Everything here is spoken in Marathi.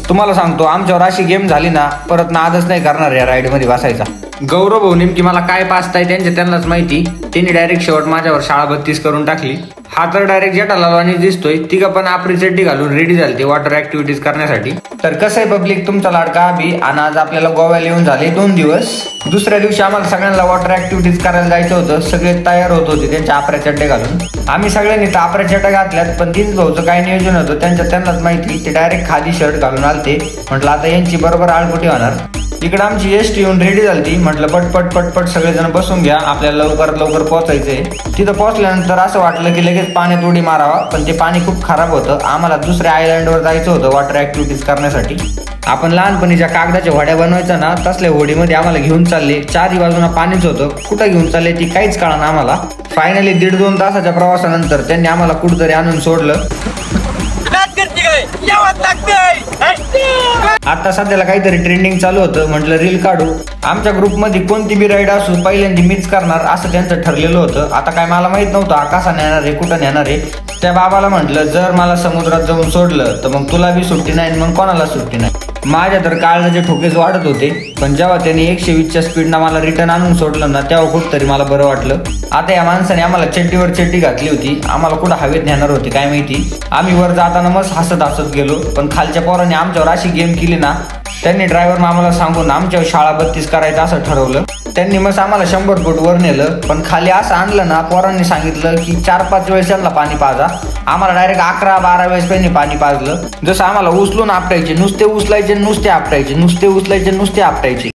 तुम्हाला सांगतो आमच्यावर अशी गेम झाली ना परत नादच नाही करणार या राईड मध्ये बसायचा। गौरव भाऊ नेमकी मला काय पाचताय त्यांनाच माहिती, त्यांनी डायरेक्ट शेवट माझ्यावर शाळा 32 करून टाकली। हा तर डायरेक्ट जेठालाल दिसतोय, तिघं पण आपली चड्डी घालून रेडी झाली वॉटर ऍक्टिव्हिटीज करण्यासाठी। तर कसं आहे पब्लिक, तुमचा लाडका अभि आणि आज आपल्याला गोव्याला येऊन झाले 2 दिवस। दुसऱ्या दिवशी आम्हाला सगळ्यांना वॉटर ऍक्टिव्हिटीज करायला जायचं होतं, सगळे तयार होत होते त्यांच्या आपऱ्या चड्ड्या घालून। आम्ही सगळ्यांनी तर आपऱ्या चड्ड्या घातल्यात, पण दिस भाऊचं काय नियोजन होतं त्यांनाच माहिती, ते डायरेक्ट खादी शर्ट घालून आलते। म्हटलं आता यांची बरोबर आळपुटी होणार। इकडे आमची एसटी येऊन रेडी झाली, म्हटलं पटपट सगळेजण बसून घ्या, आपल्याला लवकर पोहोचायचंय। तिथं पोहोचल्यानंतर असं वाटलं की लगेच पाण्यात उडी मारावा, पण ते पाणी खूप खराब होतं। आम्हाला दुसऱ्या आयलंडवर जायचं होतं वॉटर ऍक्टिव्हिटीज करण्यासाठी। आपण लहानपणीच्या कागदाच्या होड्या बनवायचा ना, तसल्या होडीमध्ये आम्हाला घेऊन चालले। चारही बाजूला पाणीच होतं, कुठं घेऊन चालले ती काहीच कळना आम्हाला। फायनली 1.5-2 तासाच्या प्रवासानंतर त्यांनी आम्हाला कुठेतरी आणून सोडलं। आता सध्याला काहीतरी ट्रेंडिंग चालू होतं, म्हटलं रील काढू। आमच्या ग्रुपमध्ये कोणती बी राईड असू पहिल्यांदा मीच करणार असं त्यांचं ठरलेलं होतं। आता काय मला माहित नव्हतं आकाशा नेणार आहे कुठं नेणार आहे। त्या बाबाला म्हटलं जर मला समुद्रात जाऊन सोडलं तर मग तुला बी सुट्टी नाही, मग कोणाला सुट्टी नाही। माझ्या तर काळजाचे ठोकेच वाढत होते, पण जेव्हा त्यांनी 120च्या स्पीडनं मला रिटर्न आणून सोडलं ना, तेव्हा खूप तरी मला बरं वाटलं। आता या माणसाने आम्हाला चड्डीवर चड्डी घातली होती, आम्हाला कुठं हवेत नेणार होती काय माहिती। आम्ही वर जाताना मस्त हसत गेलो, पण खालच्या पोरांनी आमच्यावर अशी गेम केली ना, त्यांनी ड्रायव्हर आम्हाला सांगून आमच्यावर शाळा 32 करायचं असं ठरवलं। त्यांनी मस्त आम्हाला 100 फूट वर नेलं, पण खाली असं आणलं ना, पोरांनी सांगितलं की 4-5 वेळेस त्यांना पाणी पाजा। आम्हाला डायरेक्ट 11-12 वेळेस त्यांनी पाणी पाजलं। जसं आम्हाला उचलून आपटायचे, नुसते उचलायचे नुसते आपटायचे, नुसते उचलायचे नुसते आपटायचे।